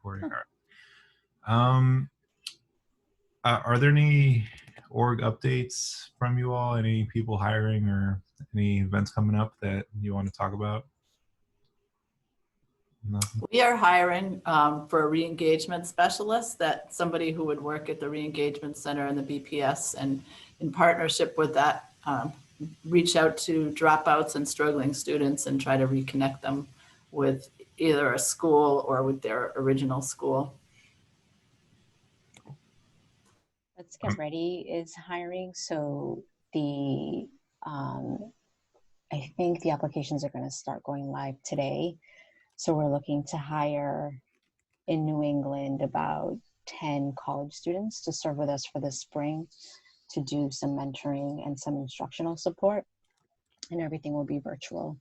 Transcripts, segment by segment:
recording. All right. Are there any org updates from you all? Any people hiring or any events coming up that you want to talk about? Nothing? We are hiring for a re-engagement specialist, that somebody who would work at the re-engagement center and the BPS, and in partnership with that, reach out to dropouts and struggling students and try to reconnect them with either a school or with their original school. Let's Get Ready is hiring, so the I think the applications are going to start going live today. So we're looking to hire in New England about 10 college students to serve with us for the spring, to do some mentoring and some instructional support, and everything will be virtual.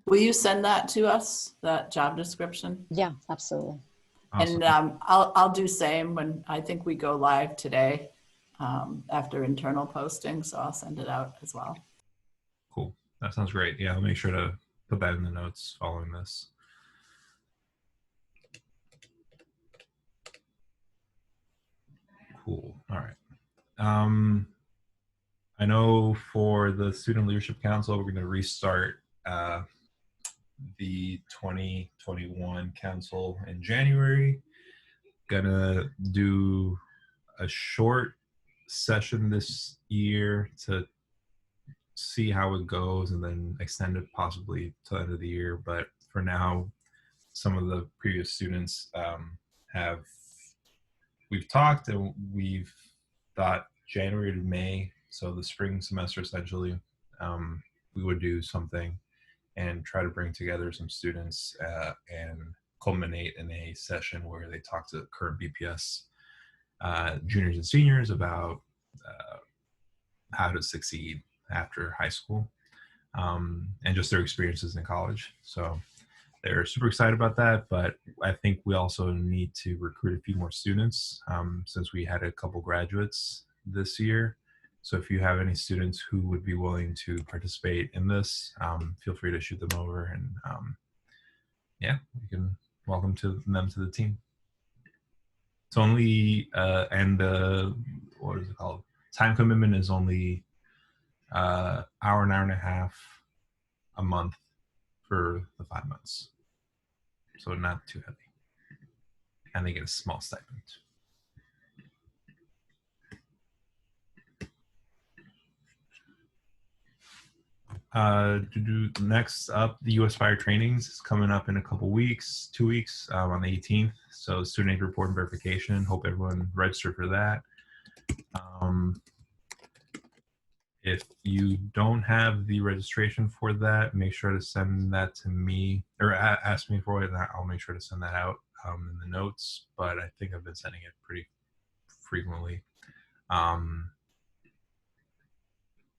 Will you send that to us, that job description? Yeah, absolutely. Awesome. And I'll do same when I think we go live today after internal posting, so I'll send it out as well. Cool. That sounds great. Yeah, I'll make sure to put that in the notes following this. Cool. All right. I know for the Student Leadership Council, we're going to restart the 2021 council in January. Gonna do a short session this year to see how it goes and then extend it possibly to the end of the year. But for now, some of the previous students we've talked and we've thought January to May, so the spring semester essentially, we would do something and try to bring together some students and culminate in a session where they talk to current BPS juniors and seniors about how to succeed after high school and just their experiences in college. So they're super excited about that, but I think we also need to recruit a few more students since we had a couple graduates this year. So if you have any students who would be willing to participate in this, feel free to shoot them over, and yeah, you can welcome them to the team. It's only, what is it called? Time commitment is only hour, an hour and a half a month for the 5 months. So not too heavy. And they get a small stipend. Next up, the US Fire Trainings is coming up in a couple weeks, 2 weeks, on the 18th. So student aid report and verification. Hope everyone registered for that. If you don't have the registration for that, make sure to send that to me or ask me for it, and I'll make sure to send that out in the notes. But I think I've been sending it pretty frequently.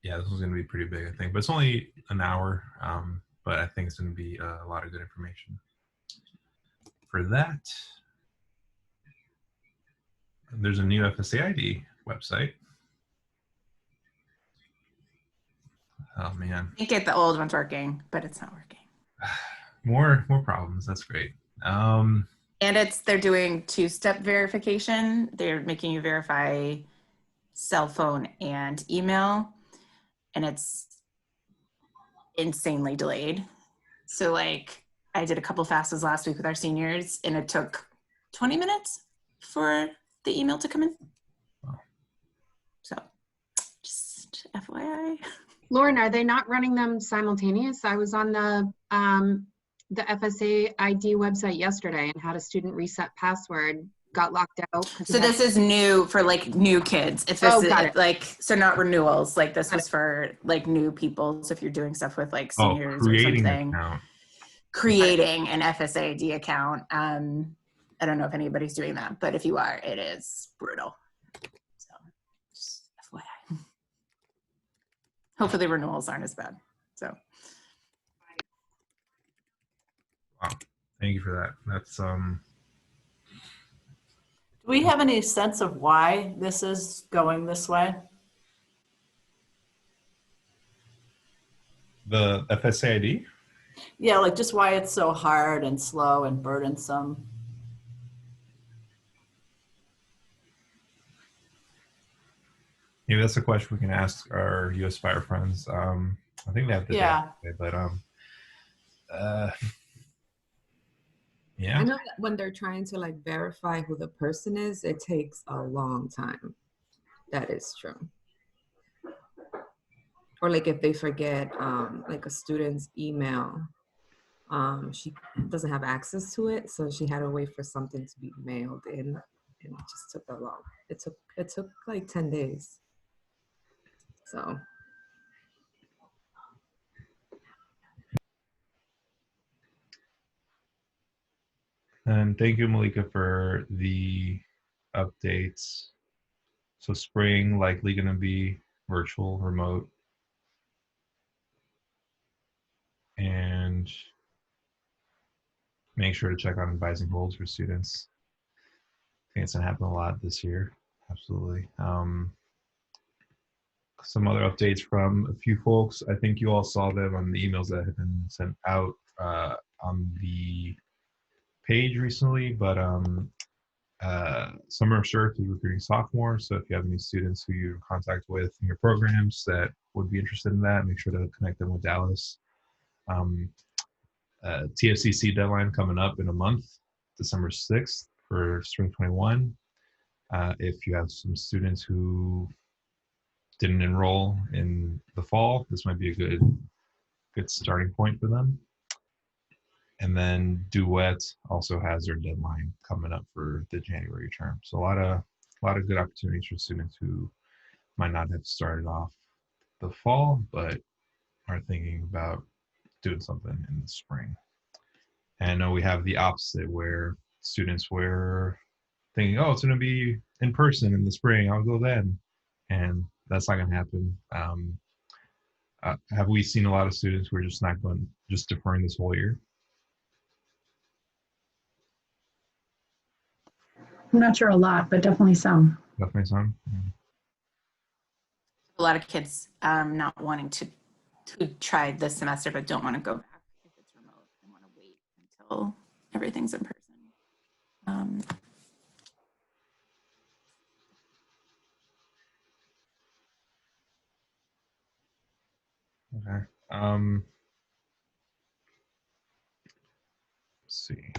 Yeah, this is going to be pretty big, I think, but it's only an hour, but I think it's going to be a lot of good information. For that, there's a new FSID website. Oh man. I think get the old one's working, but it's not working. More problems. That's great. And they're doing two-step verification. They're making you verify cell phone and email, and it's insanely delayed. So like I did a couple FAFSAs last week with our seniors, and it took 20 minutes for the email to come in. Wow. So just FYI. Lauren, are they not running them simultaneous? I was on the FSID website yesterday and had a student reset password, got locked out. So this is new for like new kids. If this is like, so not renewals, like this was for like new people. So if you're doing stuff with like seniors or something, creating an FSID account. I don't know if anybody's doing that, but if you are, it is brutal. So just FYI. Hopefully renewals aren't as bad. So. Wow. Thank you for that. That's Do we have any sense of why this is going this way? the FSID. Yeah, like just why it's so hard and slow and burdensome. Maybe that's a question we can ask our US Fire friends. I think they have the Yeah. data, but yeah. I know that when they're trying to like verify who the person is, it takes a long time. That is true. Or like if they forget like a student's email, she doesn't have access to it, so she had to wait for something to be mailed in, and it just took that long. It took like 10 days. So And thank you, Malika, for the updates. So spring likely going to be virtual, remote, and make sure to check on advising holds for students. I think it's going to happen a lot this year. Absolutely. Some other updates from a few folks. I think you all saw them on the emails that have been sent out on the page recently, but Summer Surf is recruiting sophomores. So if you have any students who you're in contact with in your programs that would be interested in that, make sure to connect them with Dallas. TFCC deadline coming up in a month, December 6th for Spring 21. If you have some students who didn't enroll in the fall, this might be a good starting point for them. And then Duet also has their deadline coming up for the January term. So a lot of good opportunities for students who might not have started off the fall, but are thinking about doing something in the spring. And I know we have the opposite where students were thinking, oh, it's going to be in person in the spring, I'll go then. And that's not going to happen. Have we seen a lot of students who are just deferring this whole year? I'm not sure a lot, but definitely some. Definitely some. A lot of kids not wanting to try this semester but don't want to go back if it's remote and want to wait until everything's in person. Okay. Let's see.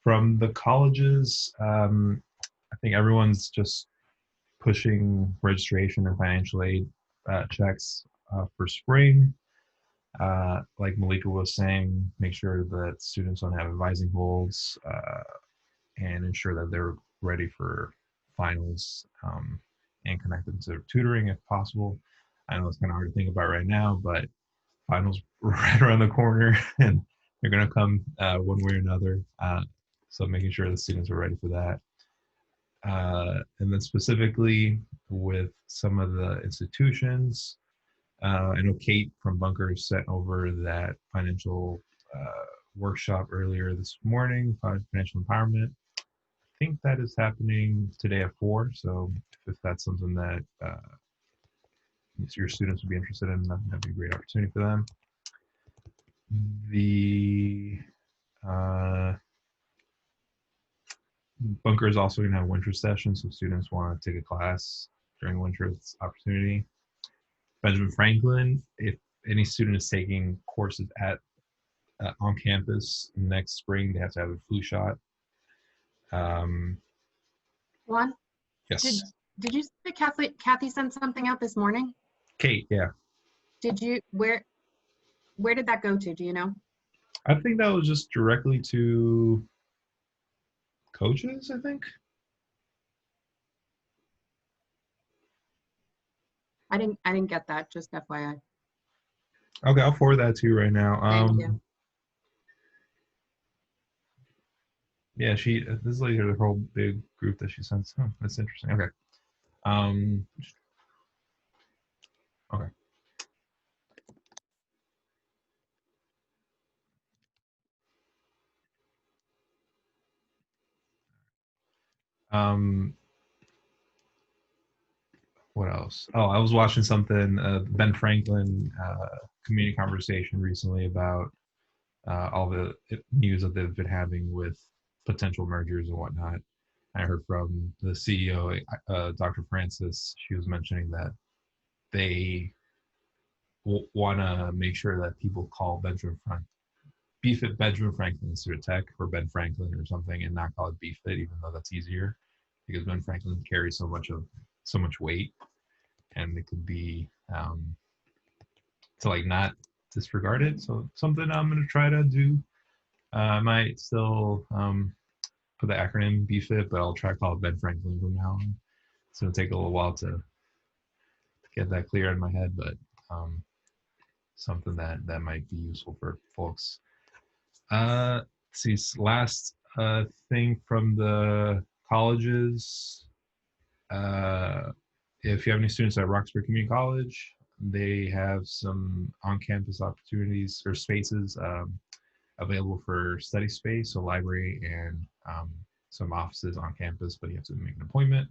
From the colleges, I think everyone's just pushing registration and financial aid checks for spring. Like Malika was saying, make sure that students don't have advising holds and ensure that they're ready for finals and connect them to tutoring if possible. I know it's kind of hard to think about right now, but finals right around the corner and they're going to come one way or another. So making sure the students are ready for that. And then specifically with some of the institutions, I know Kate from Bunker sent over that financial workshop earlier this morning, financial empowerment. I think that is happening today at 4. So if that's something that your students would be interested in, that'd be a great opportunity for them. The Bunker is also going to have winter sessions, so students want to take a class during winter, it's opportunity. Benjamin Franklin, if any student is taking courses at on campus next spring, they have to have a flu shot. Juan, Yes. did you say Kathy sent something out this morning? Kate, yeah. Did you where did that go to? Do you know? I think that was just directly to coaches, I think. I didn't get that, just FYI. Okay, I'll forward that to you right now. Thank you. Yeah, this is like her whole big group that she sends. Oh, that's interesting. Okay. Okay. what else? Oh, I was watching something, Ben Franklin community conversation recently about all the news that they've been having with potential mergers and whatnot. I heard from the CEO, Dr. Francis, she was mentioning that they want to make sure that people call Benjamin Franklin Institute of Tech or Ben Franklin or something, and not call it BFIT, even though that's easier, because Ben Franklin carries so much weight, and it could be to like not disregard it. So something I'm going to try to do. I might still put the acronym BFIT, but I'll try to call it Ben Franklin from now on. It's going to take a little while to get that clear in my head, but something that might be useful for folks. Let's see, last thing from the colleges. If you have any students at Roxbury Community College, they have some on-campus opportunities or spaces available for study space, so library and some offices on campus, but you have to make an appointment.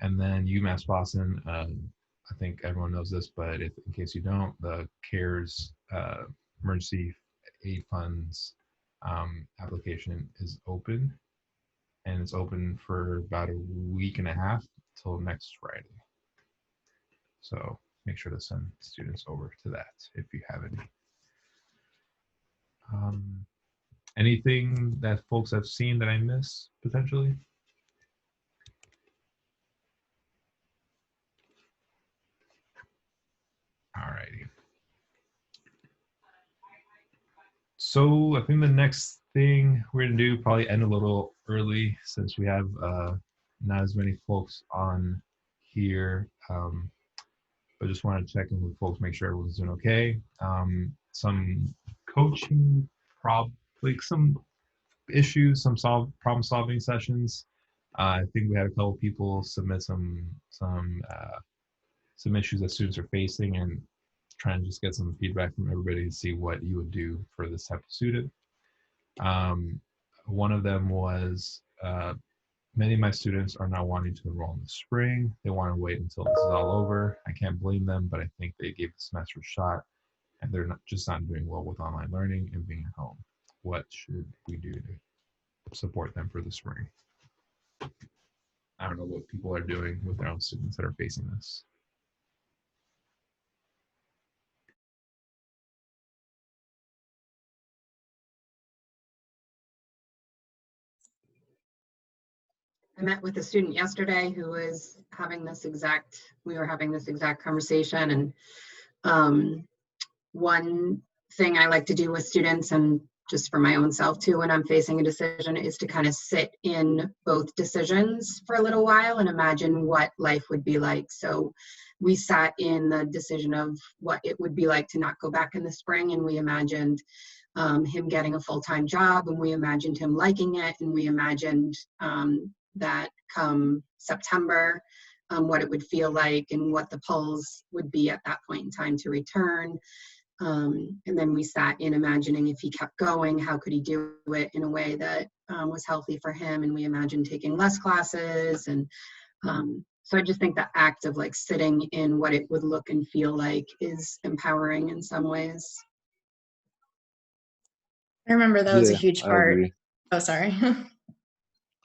And then UMass Boston, I think everyone knows this, but in case you don't, the CARES Emergency Aid Funds application is open, and it's open for about a week and a half till next Friday. So make sure to send students over to that if you have any. Anything that folks have seen that I missed potentially? Alrighty. So I think the next thing we're gonna do, probably end a little early since we have not as many folks on here. But just want to check in with folks, make sure everyone's doing okay. Some coaching, like some issues, some problem solving sessions. I think we had a couple people submit some issues that students are facing, and trying to just get some feedback from everybody to see what you would do for this type of student. One of them was many of my students are not wanting to enroll in the spring. They want to wait until this is all over. I can't blame them, but I think they gave the semester a shot, and they're just not doing well with online learning and being at home. What should we do to support them for the spring? I don't know what people are doing with their own students that are facing this. I met with a student yesterday who was having we were having this exact conversation. And one thing I like to do with students, and just for my own self too, when I'm facing a decision, is to kind of sit in both decisions for a little while and imagine what life would be like. So we sat in the decision of what it would be like to not go back in the spring, and we imagined him getting a full-time job, and we imagined him liking it, and we imagined that come September, what it would feel like and what the pulls would be at that point in time to return. And then we sat in imagining if he kept going, how could he do it in a way that was healthy for him, and we imagined taking less classes. And so I just think that act of like sitting in what it would look and feel like is empowering in some ways. I remember that was a huge part. Oh, sorry.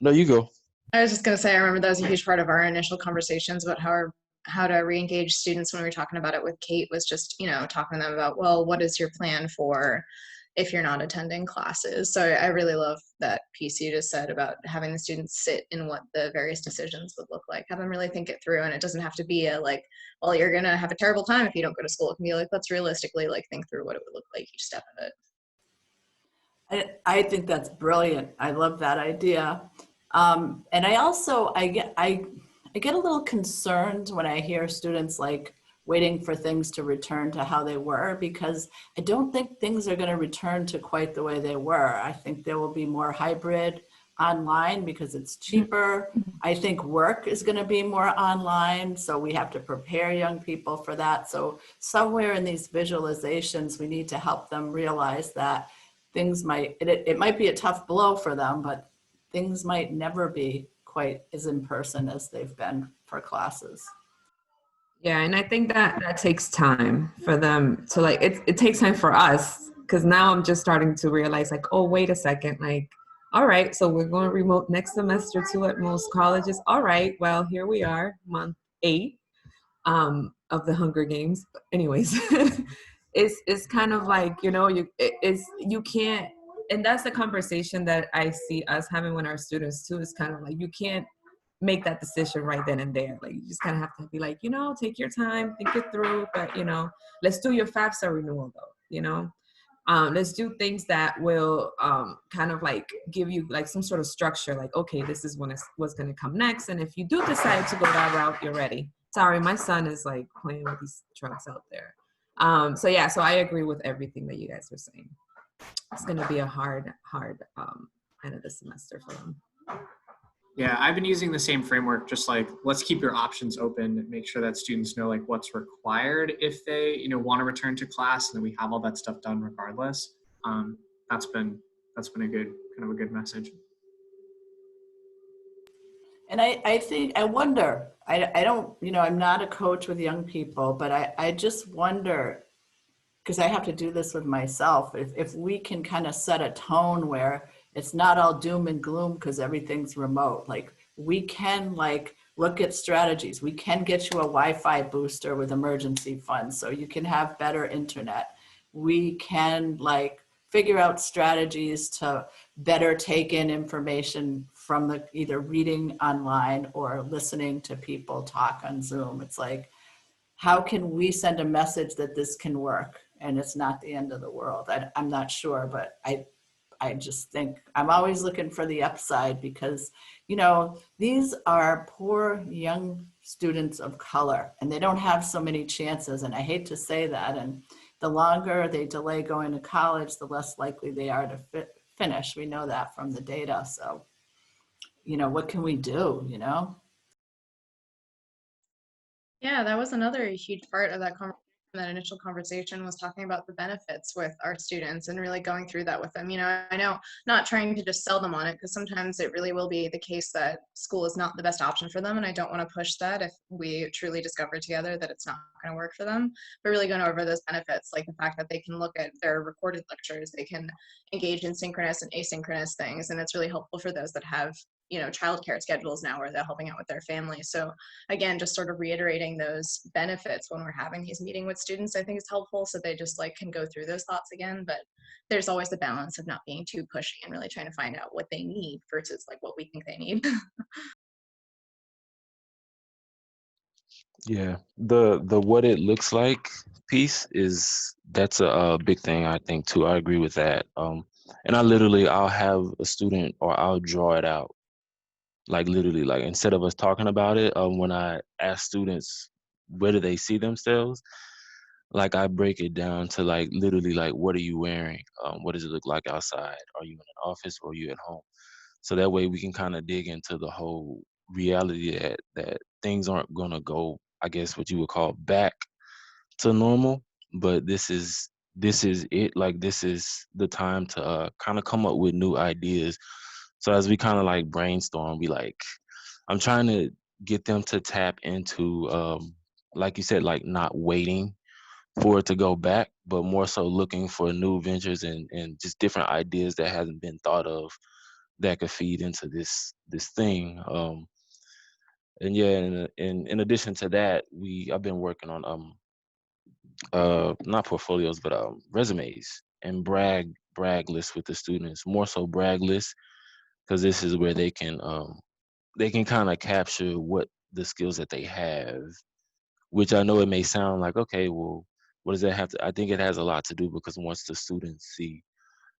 No, you go. I was just going to say, I remember that was a huge part of our initial conversations about how to re-engage students when we were talking about it with Kate, was just, talking to them about, well, what is your plan for if you're not attending classes? So I really love that piece you just said about having the students sit in what the various decisions would look like, have them really think it through. And it doesn't have to be a like, well, you're going to have a terrible time if you don't go to school. It can be like, let's realistically like think through what it would look like each step of it. I think that's brilliant. I love that idea. And I get a little concerned when I hear students like waiting for things to return to how they were, because I don't think things are going to return to quite the way they were. I think there will be more hybrid online because it's cheaper. I think work is going to be more online, so we have to prepare young people for that. So somewhere in these visualizations, we need to help them realize that things it might be a tough blow for them, but things might never be quite as in person as they've been for classes. Yeah, and I think that that takes time for them to like, it takes time for us, because now I'm just starting to realize like, oh, wait a second, like, all right, so we're going remote next semester too at most colleges. All right, well, here we are, month 8 of the Hunger Games. But anyways, it's kind of like, you know, you can't, and that's the conversation that I see us having with our students too. Is kind of like, you can't make that decision right then and there. Like, you just kind of have to be like, you know, take your time, think it through. But you know, let's do your FAFSA renewal though. You know, let's do things that will kind of like give you like some sort of structure. Like, okay, this is what's going to come next. And if you do decide to go that route, you're ready. Sorry, my son is like playing with these trucks out there. So yeah, so I agree with everything that you guys were saying. It's going to be a hard end of the semester for them. Yeah, I've been using the same framework, just like, let's keep your options open, make sure that students know like what's required if they, you know, want to return to class, and then we have all that stuff done regardless. That's been a good, kind of a good message. And I think, I wonder, I don't, you know, I'm not a coach with young people, but I just wonder, because I have to do this with myself, if we can kind of set a tone where it's not all doom and gloom because everything's remote. Like, we can like look at strategies. We can get you a Wi-Fi booster with emergency funds so you can have better internet. We can like figure out strategies to better take in information from the either reading online or listening to people talk on Zoom. It's like, how can we send a message that this can work and it's not the end of the world? I'm not sure, but I just think I'm always looking for the upside, because, you know, these are poor young students of color and they don't have so many chances. And I hate to say that. And the longer they delay going to college, the less likely they are to finish. We know that from the data. So, you know, what can we do, you know? Yeah, that was another huge part of that initial conversation, was talking about the benefits with our students and really going through that with them. You know, I know, not trying to just sell them on it, because sometimes it really will be the case that school is not the best option for them, and I don't want to push that if we truly discover together that it's not going to work for them. But really going over those benefits, like the fact that they can look at their recorded lectures, they can engage in synchronous and asynchronous things, and it's really helpful for those that have, you know, childcare schedules now where they're helping out with their family. So again, just sort of reiterating those benefits when we're having these meetings with students, I think is helpful, so they just like can go through those thoughts again. But there's always the balance of not being too pushy and really trying to find out what they need versus like what we think they need. Yeah, the what it looks like piece that's a big thing, I think too. I agree with that. And I'll have a student or I'll draw it out. Like literally, like instead of us talking about it, when I ask students where do they see themselves, like I break it down to like literally like, what are you wearing? What does it look like outside? Are you in an office or are you at home? So that way we can kind of dig into the whole reality that things aren't gonna go, I guess what you would call back to normal, but this is it. Like this is the time to kind of come up with new ideas. So as we kind of like brainstorm, I'm trying to get them to tap into, like you said, like not waiting for it to go back, but more so looking for new ventures and just different ideas that hasn't been thought of that could feed into this thing. And yeah, in addition to that, I've been working on not portfolios but resumes and brag lists with the students, more so brag lists, because this is where they can kind of capture what the skills that they have, which I know it may sound like, okay, well, what does that have to, I think it has a lot to do, because once the students see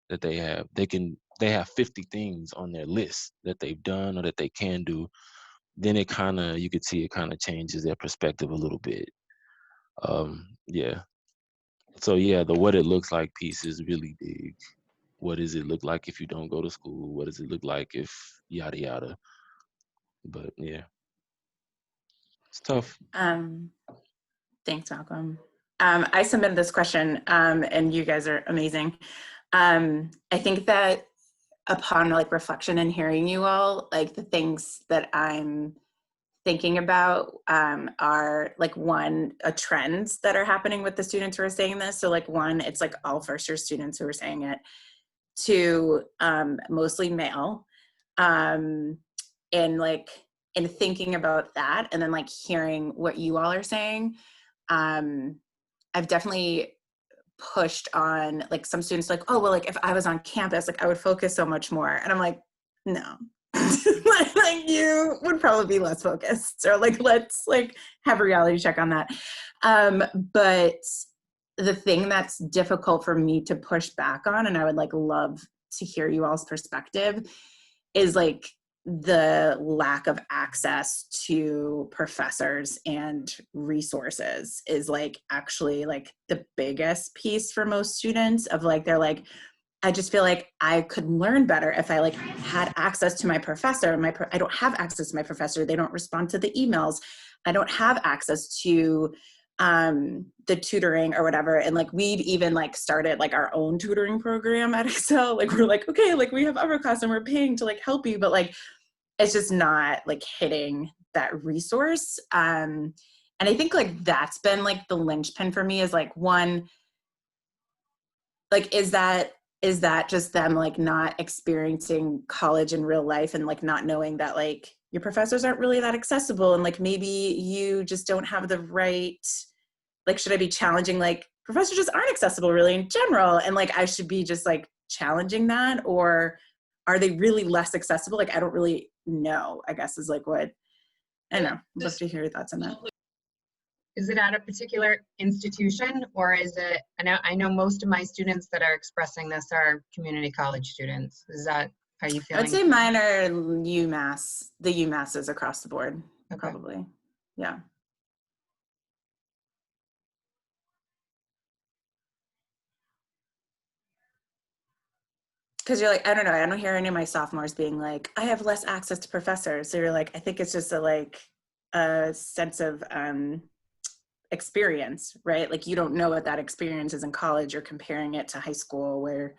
that they have 50 things on their list that they've done or that they can do, then you could see it kind of changes their perspective a little bit. Yeah. So yeah, the what it looks like piece is really big. What does it look like if you don't go to school? What does it look like if yada yada? But yeah, it's tough. Thanks, Malcolm. I submitted this question, and you guys are amazing. I think that upon like reflection and hearing you all, like the things that I'm thinking about are like trends that are happening with the students who are saying this. So like one, it's like all first year students who are saying it. Two, mostly male. And like in thinking about that and then like hearing what you all are saying, I've definitely pushed on like some students like, oh, well, like if I was on campus, like I would focus so much more. And I'm like, no, like you would probably be less focused. So like, let's like have a reality check on that. But the thing that's difficult for me to push back on, and I would like love to hear you all's perspective, is like the lack of access to professors and resources is like actually like the biggest piece for most students of like, they're like, I just feel like I could learn better if I like had access to my professor. I don't have access to my professor. They don't respond to the emails. I don't have access to the tutoring or whatever. And like, we've even like started like our own tutoring program at Excel. Like, we're like, okay, like we have EverClass and we're paying to like help you, but like, it's just not like hitting that resource. And I think like that's been like the linchpin for me is like, one, like, is that just them like not experiencing college in real life and like not knowing that like your professors aren't really that accessible and like maybe you just don't have the right, like, should I be challenging like professors just aren't accessible really in general and like I should be just like challenging that, or are they really less accessible? Like I don't really know, I guess is like what, I don't know. I'd love to hear your thoughts on that. Is it at a particular institution, or is it, I know most of my students that are expressing this are community college students. Is that how you feeling? I would say mine are UMass, the UMasses across the board, okay. Probably. Yeah. Because you're like, I don't know, I don't hear any of my sophomores being like, I have less access to professors. So you're like, I think it's just a sense of experience, right? Like you don't know what that experience is in college. You're comparing it to high school, where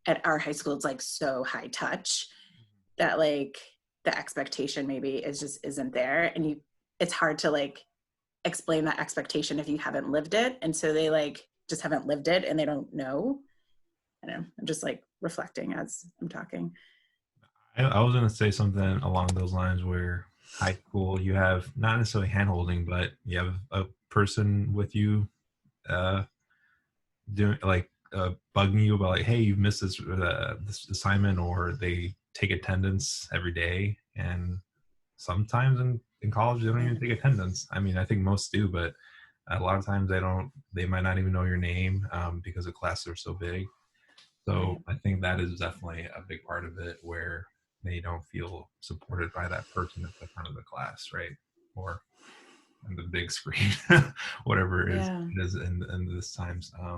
at our high school it's like so high touch that like the expectation maybe is just isn't there, and it's hard to like explain that expectation if you haven't lived it, and so they like just haven't lived it and they don't know. I don't know, I'm just like reflecting as I'm talking. I was going to say something along those lines where high school, you have not necessarily hand-holding, but you have a person with you doing like bugging you about like, hey, you've missed this assignment, or they take attendance every day. And sometimes in college, they don't even take attendance. I mean, I think most do, but a lot of times they might not even know your name because the classes are so big. So I think that is definitely a big part of it, where they don't feel supported by that person at the front of the class, right? Or on the big screen, whatever it is in this times. I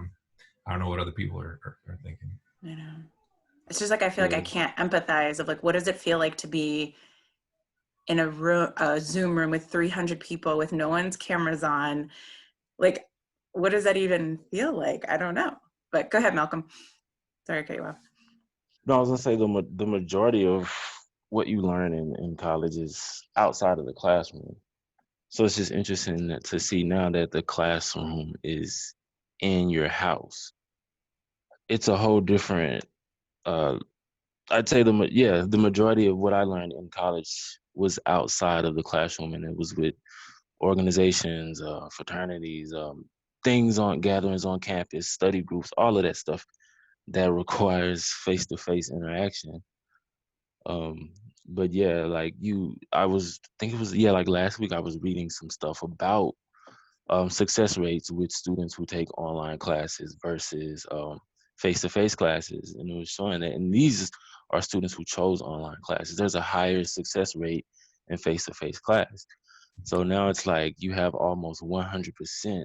don't know what other people are thinking. I know. It's just like, I feel like I can't empathize of like, what does it feel like to be in a Zoom room with 300 people with no one's cameras on? Like, what does that even feel like? I don't know. But go ahead, Malcolm. Sorry, I cut you off. No, I was gonna say the majority of what you learn in college is outside of the classroom. So it's just interesting to see now that the classroom is in your house. It's a whole different, I'd say the majority of what I learned in college was outside of the classroom, and it was with organizations, fraternities, gatherings on campus, study groups, all of that stuff that requires face-to-face interaction. But yeah, like like last week I was reading some stuff about success rates with students who take online classes versus face-to-face classes, and it was showing that, and these are students who chose online classes. There's a higher success rate in face-to-face class. So now it's like you have almost 100%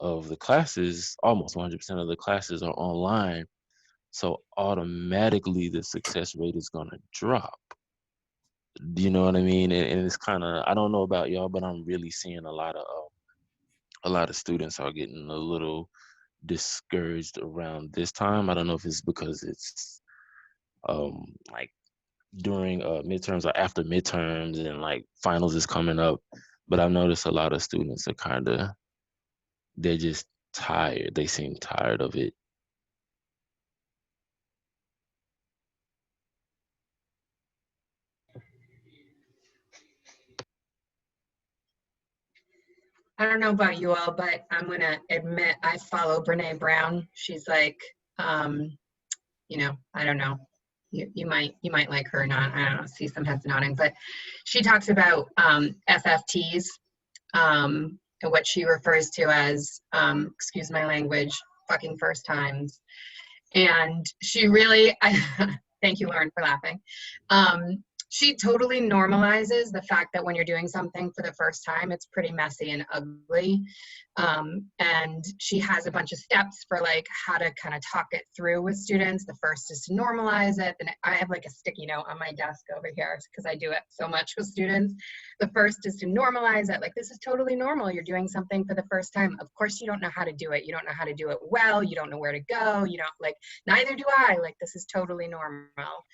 of the classes, almost 100% of the classes are online. So automatically the success rate is gonna drop. Do you know what I mean? And it's kind of, I don't know about y'all, but I'm really seeing a lot of students are getting a little discouraged around this time. I don't know if it's because it's like during midterms or after midterms and like finals is coming up. But I've noticed a lot of students are they're just tired. They seem tired of it. I don't know about you all, but I'm going to admit I follow Brene Brown. She's like, I don't know. You might like her or not. I don't know. See some heads nodding, but she talks about FFTs, and what she refers to as, excuse my language, fucking first times. And she really, thank you, Lauren, for laughing. She totally normalizes the fact that when you're doing something for the first time, it's pretty messy and ugly. And she has a bunch of steps for like how to kind of talk it through with students. The first is to normalize it. And I have like a sticky note on my desk over here because I do it so much with students. The first is to normalize it. Like, this is totally normal. You're doing something for the first time. Of course, you don't know how to do it. You don't know how to do it well. You don't know where to go. You don't, like, neither do I. Like, this is totally normal.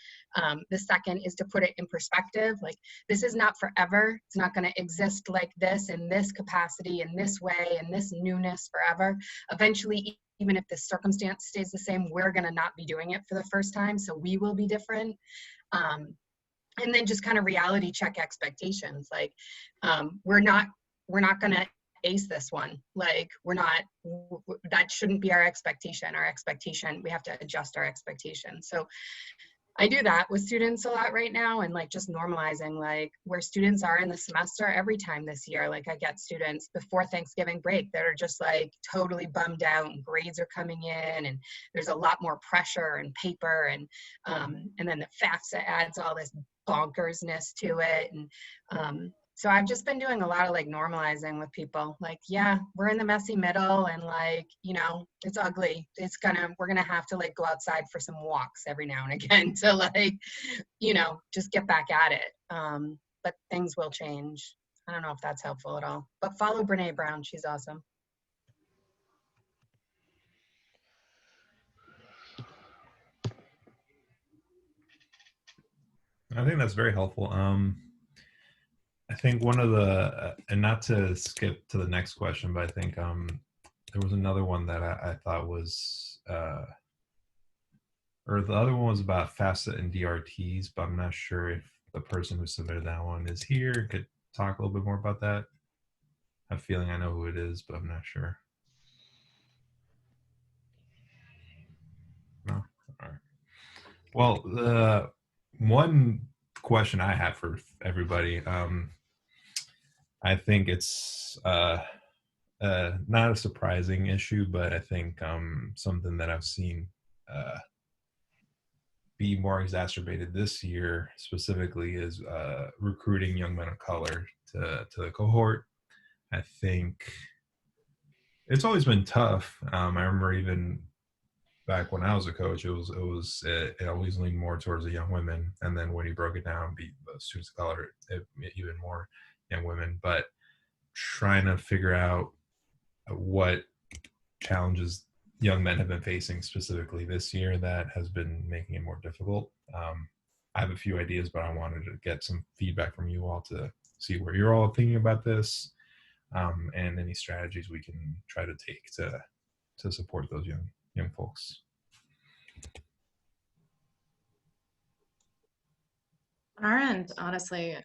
The second is to put it in perspective. Like, this is not forever. It's not going to exist like this in this capacity, in this way, in this newness forever. Eventually, even if the circumstance stays the same, we're going to not be doing it for the first time. So we will be different. And then just kind of reality check expectations. Like, we're not going to ace this one. Like, that shouldn't be our expectation. We have to adjust our expectations. So I do that with students a lot right now, and like just normalizing like where students are in the semester every time this year. Like, I get students before Thanksgiving break that are just like totally bummed out, and grades are coming in and there's a lot more pressure and paper, and then the FAFSA adds all this bonkersness to it. And so I've just been doing a lot of like normalizing with people. Like, yeah, we're in the messy middle, and like, it's ugly. We're gonna have to like go outside for some walks every now and again to like, just get back at it. But things will change. I don't know if that's helpful at all, but follow Brene Brown. She's awesome. I think that's very helpful. I think one of the, and not to skip to the next question, but I think there was another one that I thought was, or the other one was about FAFSA and DRTs, but I'm not sure if the person who submitted that one is here, could talk a little bit more about that. I have a feeling I know who it is, but I'm not sure. No? All right. Well, the one question I have for everybody, I think it's not a surprising issue, but I think something that I've seen be more exacerbated this year specifically is recruiting young men of color to the cohort. I think it's always been tough. I remember even back when I was a coach, it always leaned more towards the young women, and then when you broke it down, be students of color, even more young women. But trying to figure out what challenges young men have been facing specifically this year that has been making it more difficult. I have a few ideas, but I wanted to get some feedback from you all to see where you're all thinking about this, and any strategies we can try to take to support those young folks. On our end, honestly,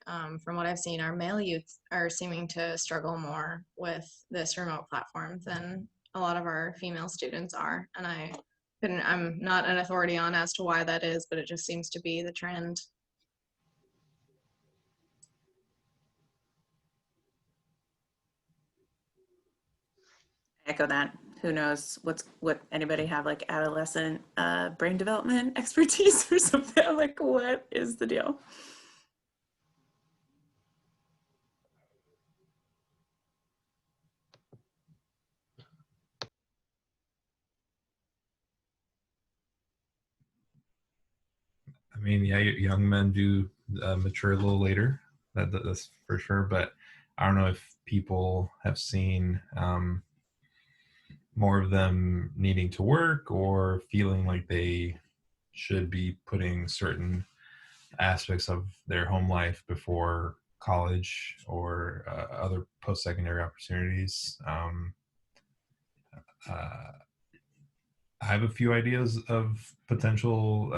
from what I've seen, our male youth are seeming to struggle more with this remote platform than a lot of our female students are. And I'm not an authority on as to why that is, but it just seems to be the trend. Echo that. Who knows what anybody have like adolescent brain development expertise or something? Like, what is the deal? I mean, yeah, young men do mature a little later. That's for sure. But I don't know if people have seen more of them needing to work or feeling like they should be putting certain aspects of their home life before college or other post-secondary opportunities. I have a few ideas of potential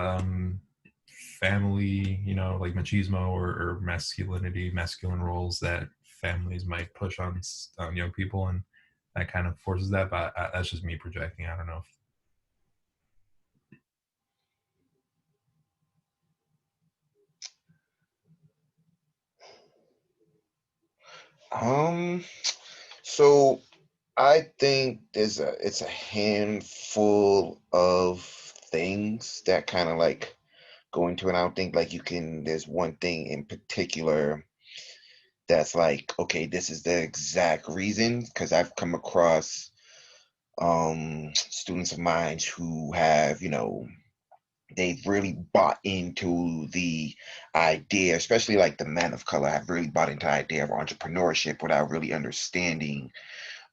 family, like machismo or masculine roles that families might push on young people, and that kind of forces that. But that's just me projecting. I don't know. So I think it's a handful of things that kind of like go into it. I don't think like there's one thing in particular that's like, okay, this is the exact reason, because I've come across students of mine who have, they've really bought into the idea, especially like the men of color have really bought into the idea of entrepreneurship without really understanding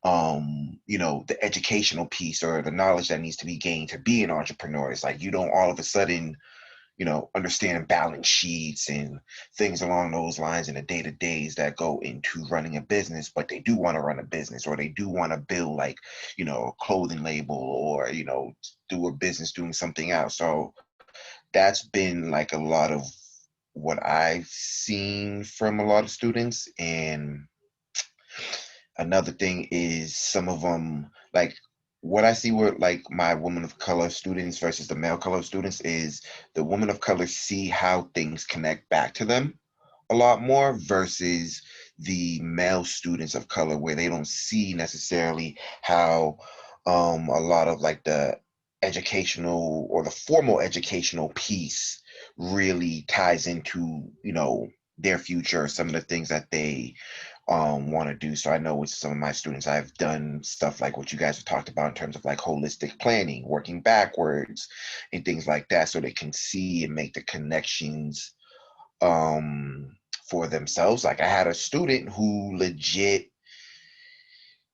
the educational piece or the knowledge that needs to be gained to be an entrepreneur. It's like you don't all of a sudden understand balance sheets and things along those lines in the day-to-days that go into running a business, but they do want to run a business, or they do want to build like, a clothing label, or, do a business doing something else. So that's been like a lot of what I've seen from a lot of students. And another thing is some of them, like what I see with like my women of color students versus the male color students, is the women of color see how things connect back to them a lot more versus the male students of color, where they don't see necessarily how a lot of like the educational or the formal educational piece really ties into their future, some of the things that they want to do. So I know with some of my students, I've done stuff like what you guys have talked about in terms of like holistic planning, working backwards and things like that, so they can see and make the connections for themselves. Like I had a student who legit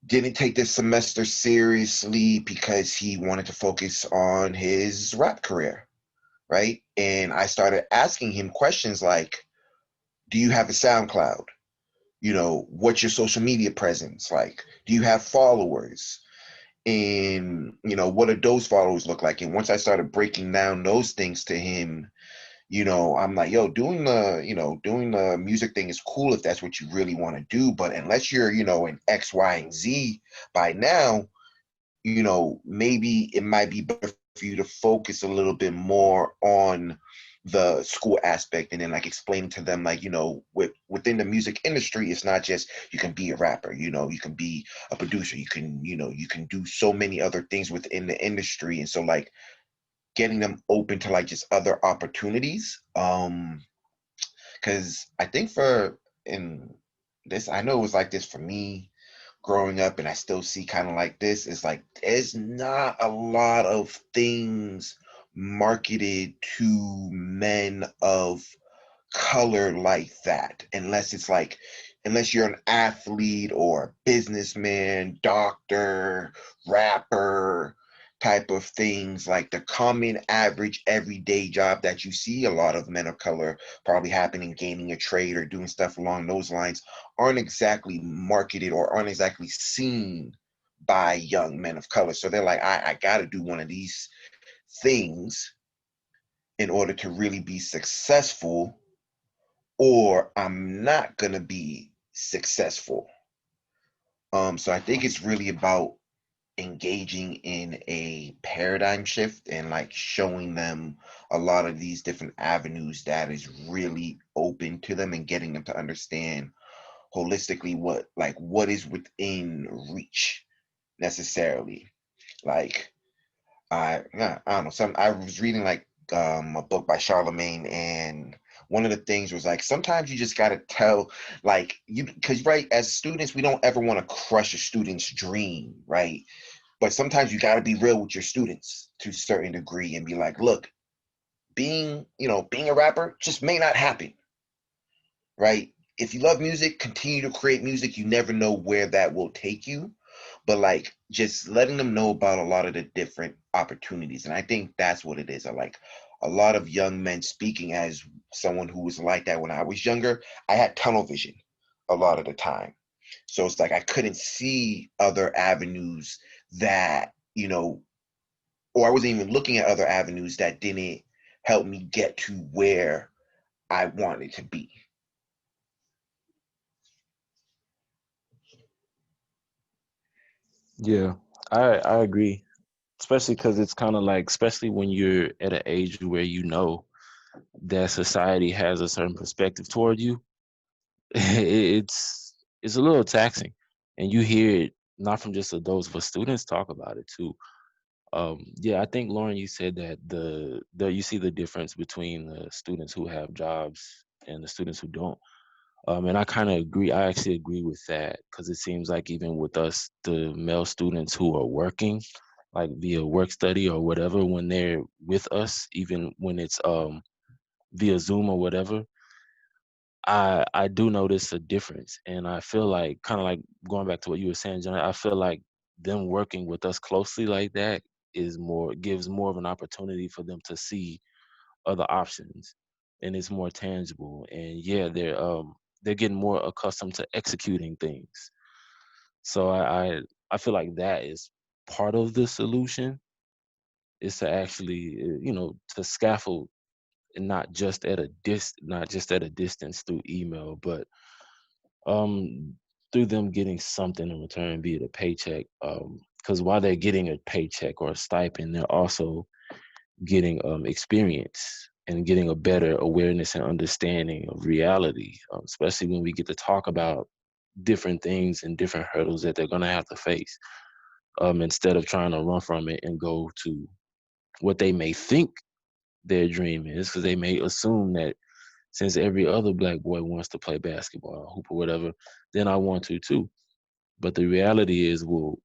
didn't take this semester seriously because he wanted to focus on his rap career, right? And I started asking him questions like, do you have a SoundCloud? What's your social media presence like? Do you have followers? And, what do those followers look like? And once I started breaking down those things to him, I'm like, yo, doing the music thing is cool if that's what you really want to do. But unless you're, in X, Y, and Z by now, maybe it might be better for you to focus a little bit more on the school aspect, and then like explaining to them, like, within the music industry, it's not just you can be a rapper, you can be a producer, you can do so many other things within the industry. And so like getting them open to like just other opportunities. Because I think in this, I know it was like this for me growing up, and I still see kind of like this, is like there's not a lot of things marketed to men of color like that, unless you're an athlete or a businessman, doctor, rapper type of things. Like the common average everyday job that you see a lot of men of color probably happening, gaining a trade or doing stuff along those lines, aren't exactly marketed or aren't exactly seen by young men of color. So they're like, I gotta do one of these things in order to really be successful, or I'm not gonna be successful. So I think it's really about engaging in a paradigm shift and like showing them a lot of these different avenues that is really open to them, and getting them to understand holistically what is within reach necessarily. Like I don't know. I was reading like a book by Charlemagne, and one of the things was like sometimes you just gotta tell, like, because right, as students we don't ever want to crush a student's dream, right? But sometimes you gotta be real with your students to a certain degree and be like, look, being a rapper just may not happen, right? If you love music, continue to create music. You never know where that will take you. But like just letting them know about a lot of the different opportunities. And I think that's what it is. I like a lot of young men speaking as someone who was like that when I was younger. I had tunnel vision a lot of the time. So it's like I couldn't see other avenues that, or I wasn't even looking at other avenues that didn't help me get to where I wanted to be. Yeah, I agree, especially because it's kind of like, especially when you're at an age where you know that society has a certain perspective toward you, it's a little taxing, and you hear it not from just adults, but students talk about it too. Yeah, I think Lauren, you said that the you see the difference between the students who have jobs and the students who don't. And I kind of agree. I actually agree with that because it seems like even with us, the male students who are working, like via work study or whatever, when they're with us, even when it's via Zoom or whatever, I do notice a difference, and I feel like kind of like going back to what you were saying, John. I feel like them working with us closely like that gives more of an opportunity for them to see other options, and it's more tangible. And yeah, they're getting more accustomed to executing things. So I feel like that is part of the solution, is to actually to scaffold, and not just at a distance through email, but um through them getting something in return, be it a paycheck. Because while they're getting a paycheck or a stipend, they're also getting experience and getting a better awareness and understanding of reality, especially when we get to talk about different things and different hurdles that they're going to have to face, instead of trying to run from it and go to what they may think their dream is, because they may assume that since every other black boy wants to play basketball or hoop or whatever, then I want to too. But the reality is, well,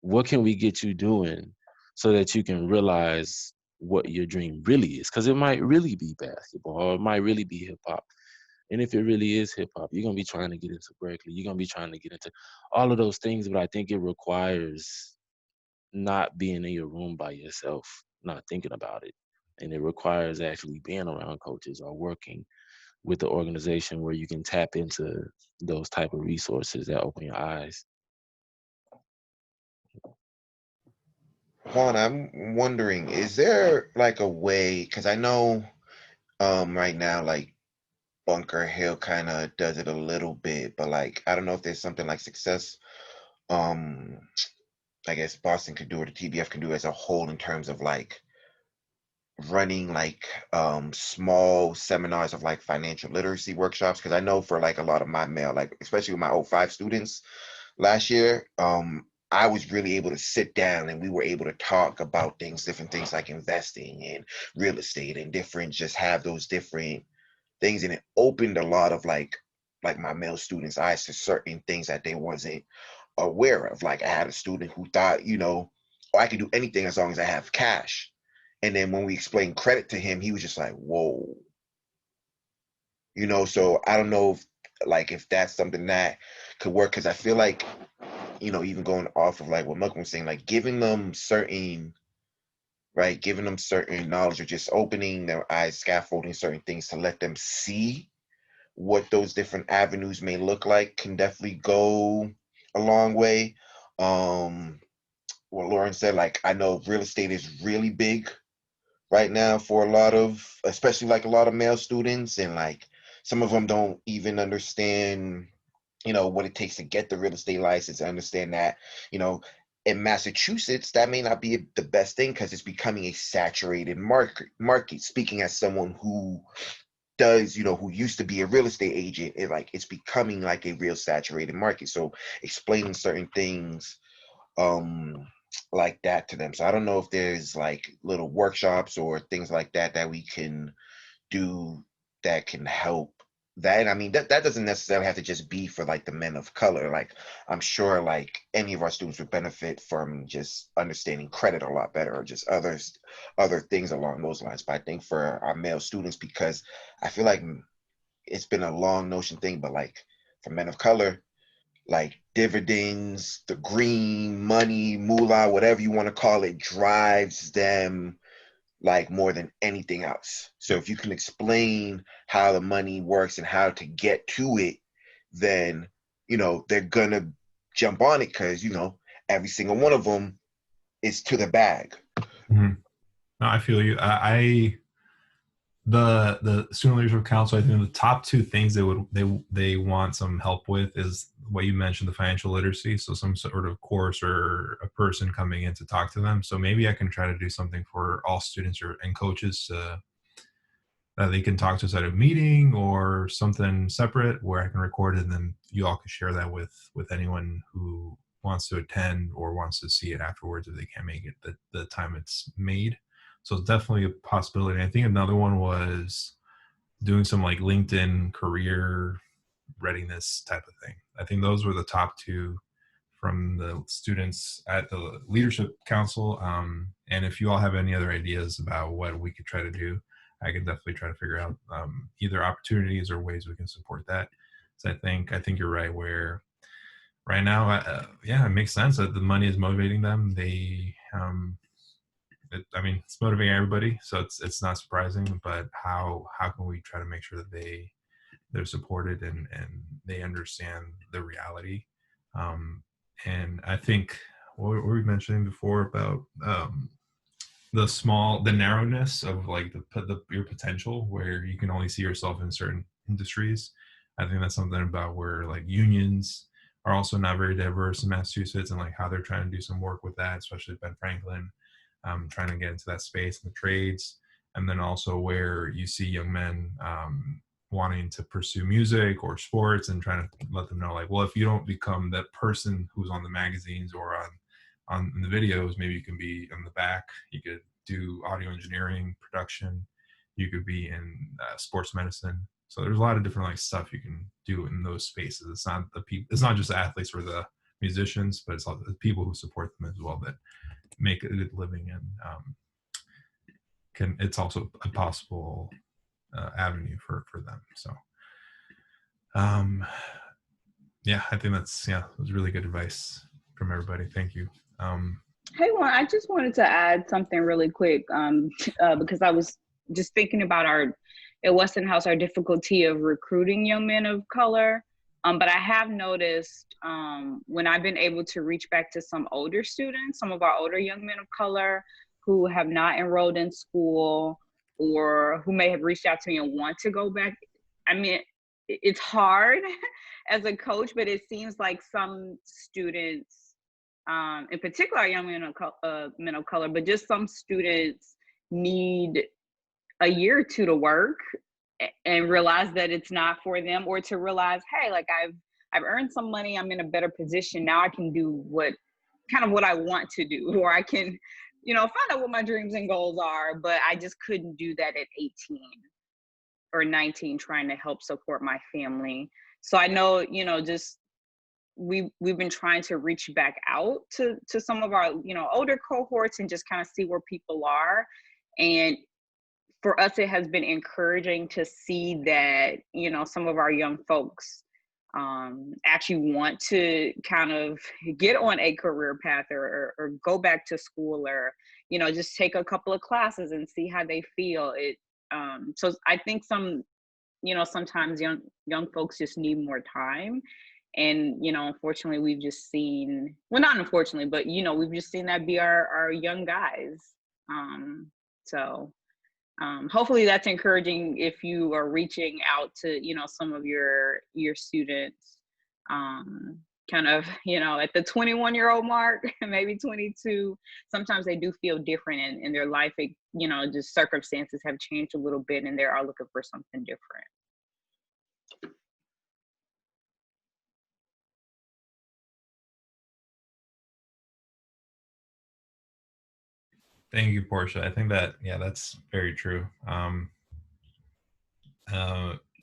what can we get you doing so that you can realize what your dream really is? Because it might really be basketball, or it might really be hip hop. And if it really is hip hop, you're gonna be trying to get into Berkeley. You're gonna be trying to get into all of those things. But I think it requires not being in your room by yourself, not thinking about it. And it requires actually being around coaches or working with the organization where you can tap into those type of resources that open your eyes. Juan, I'm wondering, is there like a way, because I know right now, like Bunker Hill kind of does it a little bit, but like I don't know if there's something like Success, um I guess Boston could do, or the TBF can do as a whole, in terms of like running like small seminars of like financial literacy workshops. Because I know for like a lot of my male, like especially with my O5 students last year, I was really able to sit down and we were able to talk about different things like investing and real estate and different, just have those different things. And it opened a lot of like my male students' eyes to certain things that they wasn't aware of. Like I had a student who thought, oh, I can do anything as long as I have cash. And then when we explained credit to him, he was just like, whoa. So I don't know if that's something that could work, because I feel like, even going off of like what Malcolm was saying, like giving them certain knowledge, or just opening their eyes, scaffolding certain things to let them see what those different avenues may look like, can definitely go a long way. What Lauren said, like I know real estate is really big right now for a lot of, especially like a lot of male students, and like some of them don't even understand what it takes to get the real estate license. I understand that in Massachusetts that may not be the best thing, because it's becoming a saturated market. Speaking as someone who who used to be a real estate agent, it's becoming like a real saturated market. So explaining certain things like that to them. So I don't know if there's like little workshops or things like that that we can do that can help that. I mean, that doesn't necessarily have to just be for like the men of color. Like I'm sure like any of our students would benefit from just understanding credit a lot better, or just other things along those lines. But I think for our male students, because I feel like it's been a long notion thing, but like for men of color, like dividends, the green money, moolah, whatever you want to call it, drives them like more than anything else. So if you can explain how the money works and how to get to it, then, you know, they're gonna jump on it because, you know, every single one of them is to the bag. Mm-hmm. No, I feel you. The Student Leadership Council, I think the top two things they want some help with is what you mentioned, the financial literacy. So some sort of course or a person coming in to talk to them. So maybe I can try to do something for all students and coaches that they can talk to us at a meeting or something separate where I can record it, and then you all can share that with anyone who wants to attend or wants to see it afterwards if they can't make it the time it's made. So it's definitely a possibility. I think another one was doing some like LinkedIn career readiness type of thing. I think those were the top two from the students at the Leadership Council. And if you all have any other ideas about what we could try to do, I can definitely try to figure out either opportunities or ways we can support that. So I think you're right where right now, yeah, it makes sense that the money is motivating them. It's motivating everybody, so it's not surprising. But how can we try to make sure that they're supported and they understand the reality? And I think what were we mentioning before about the narrowness of like your potential, where you can only see yourself in certain industries. I think that's something about where like unions are also not very diverse in Massachusetts, and like how they're trying to do some work with that, especially Ben Franklin, trying to get into that space in the trades. And then also where you see young men wanting to pursue music or sports and trying to let them know like, well, if you don't become that person who's on the magazines or on the videos, maybe you can be in the back. You could do audio engineering, production. You could be in sports medicine. So there's a lot of different like stuff you can do in those spaces. It's not it's not just the athletes or the musicians, but it's all the people who support them as well that make a good living, and it's also a possible avenue for them. So yeah, I think it was really good advice from everybody. Thank you. Hey, Juan, I just wanted to add something really quick because I was just thinking about at Westinghouse, our difficulty of recruiting young men of color. But I have noticed when I've been able to reach back to some older students, some of our older young men of color who have not enrolled in school or who may have reached out to me and want to go back. I mean, it's hard as a coach, but it seems like some students, in particular young men of color, but just some students need a year or two to work and realize that it's not for them, or to realize, hey, like I've earned some money, I'm in a better position now, I can do what I want to do, or I can, find out what my dreams and goals are. But I just couldn't do that at 18 or 19 trying to help support my family. So I know, just we've been trying to reach back out to some of our, older cohorts and just kind of see where people are. And for us, it has been encouraging to see that, some of our young folks actually want to kind of get on a career path or go back to school, or, just take a couple of classes and see how they feel. So I think sometimes young folks just need more time. And, unfortunately, we've just seen, well, not unfortunately, but, we've just seen that be our young guys. Hopefully that's encouraging if you are reaching out to, some of your students, kind of, at the 21-year-old mark, maybe 22, sometimes they do feel different in their life. Just circumstances have changed a little bit and they are looking for something different. Thank you, Portia. I think that's very true. I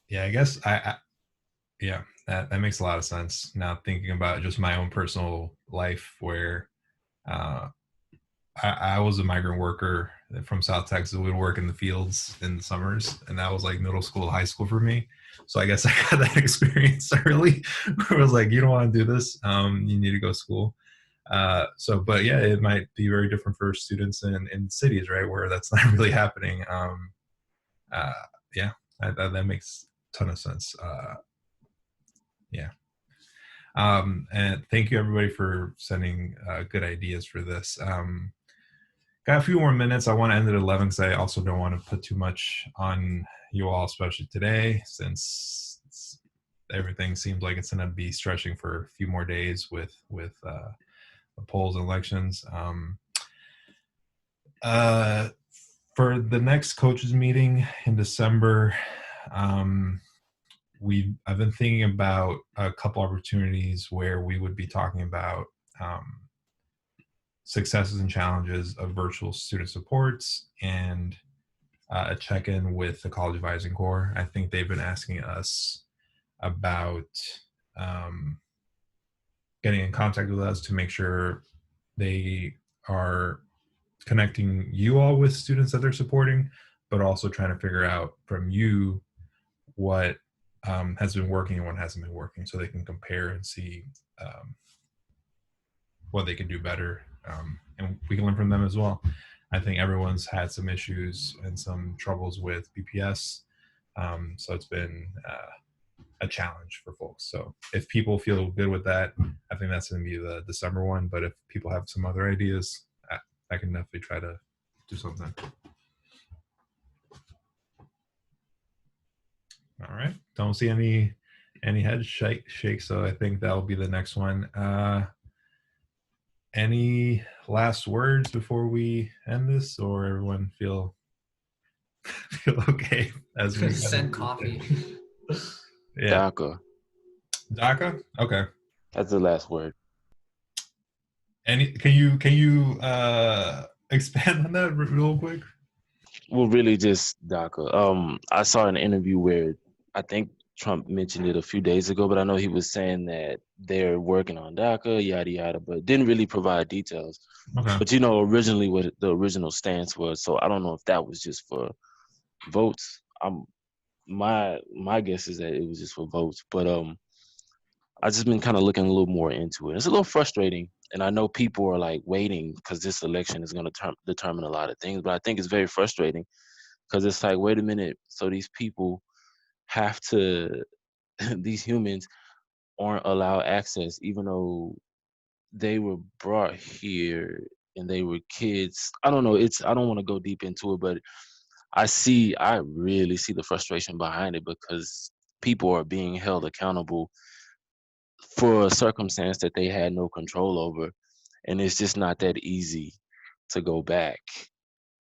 guess that makes a lot of sense. Now thinking about just my own personal life, where I was a migrant worker from South Texas. We would work in the fields in the summers, and that was like middle school, high school for me. So I guess I got that experience early where I was like, you don't want to do this. You need to go to school. But yeah, it might be very different for students in cities, right, where that's not really happening. Yeah, that makes a ton of sense. Yeah. And thank you everybody for sending good ideas for this. Got a few more minutes. I want to end at 11 because I also don't want to put too much on you all, especially today, since everything seems like it's going to be stretching for a few more days with the polls and elections. For the next coaches meeting in December, I've been thinking about a couple opportunities where we would be talking about successes and challenges of virtual student supports and a check-in with the College Advising Corps. I think they've been asking us about getting in contact with us to make sure they are connecting you all with students that they're supporting, but also trying to figure out from you what has been working and what hasn't been working, so they can compare and see what they can do better, and we can learn from them as well. I think everyone's had some issues and some troubles with BPS, so it's been a challenge for folks. So if people feel good with that, I think that's going to be the December one. But if people have some other ideas, I can definitely try to do something. All right. Don't see any head shake, so I think that'll be the next one. Any last words before we end this, or everyone feel okay as we send coffee? Yeah. DACA? Okay. That's the last word. Can you expand on that real quick? Well, really just DACA. I saw an interview where I think Trump mentioned it a few days ago, but I know he was saying that they're working on DACA, yada yada, but didn't really provide details. Okay. But originally what the original stance was, so I don't know if that was just for votes. My guess is that it was just for votes, but I just been kind of looking a little more into it. It's a little frustrating, and I know people are like waiting because this election is going to determine a lot of things, but I think it's very frustrating because it's like, wait a minute, so these people have to, these humans aren't allowed access, even though they were brought here and they were kids. I don't know. I don't want to go deep into it, but I really see the frustration behind it because people are being held accountable for a circumstance that they had no control over. And it's just not that easy to go back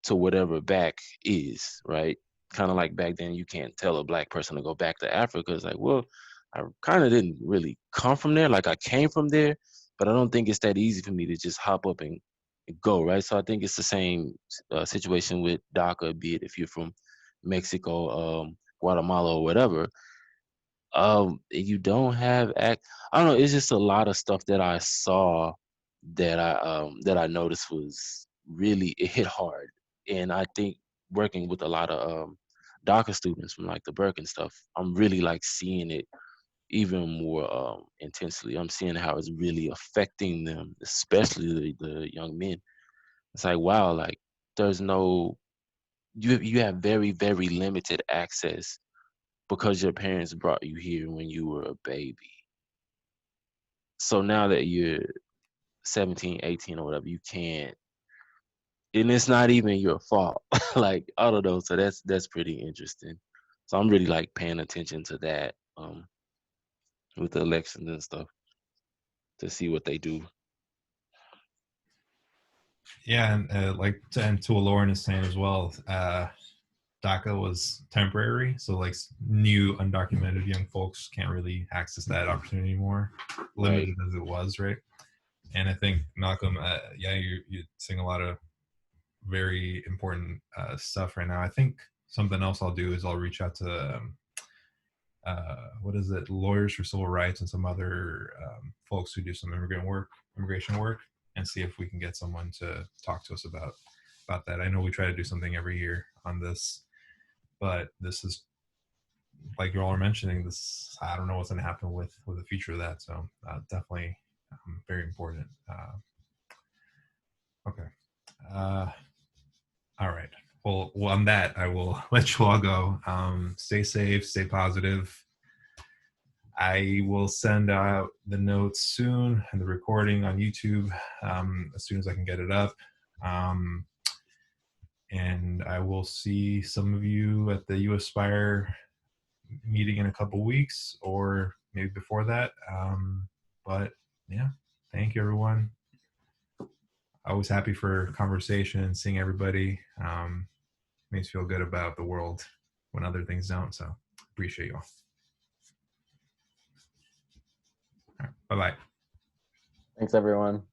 to whatever back is, right? Kind of like back then, you can't tell a black person to go back to Africa. It's like, well, I kind of didn't really come from there. Like I came from there, but I don't think it's that easy for me to just hop up and go, right? So I think it's the same situation with DACA, be it if you're from Mexico, Guatemala, or whatever. You don't have I don't know. It's just a lot of stuff that I saw that I noticed was really, it hit hard, and I think working with a lot of DACA students from like the Berk and stuff, I'm really like seeing it even more intensely. I'm seeing how it's really affecting them, especially the young men. It's like, wow, like there's no, you have very, very limited access because your parents brought you here when you were a baby. So now that you're 17, 18 or whatever, you can't, and it's not even your fault. Like, I don't know. So that's pretty interesting. So I'm really like paying attention to that with the elections and stuff to see what they do. Yeah, and and to what Lauren is saying as well, DACA was temporary, so like new undocumented young folks can't really access that opportunity anymore, limited as it was, right? And I think Malcolm, you're saying a lot of very important stuff right now. I think something else I'll do is I'll reach out to Lawyers for Civil Rights and some other folks who do some immigration work, and see if we can get someone to talk to us about that. I know we try to do something every year on this, but this is, like you all are mentioning, this, I don't know what's going to happen with the future of that. So definitely Very important. Okay. All right. Well, on that, I will let you all go. Stay safe, stay positive. I will send out the notes soon and the recording on YouTube as soon as I can get it up. And I will see some of you at the U Aspire meeting in a couple weeks or maybe before that. But yeah, thank you, everyone. Always happy for conversation and seeing everybody. Makes me feel good about the world when other things don't. So appreciate you all. All right, bye-bye. Thanks, everyone.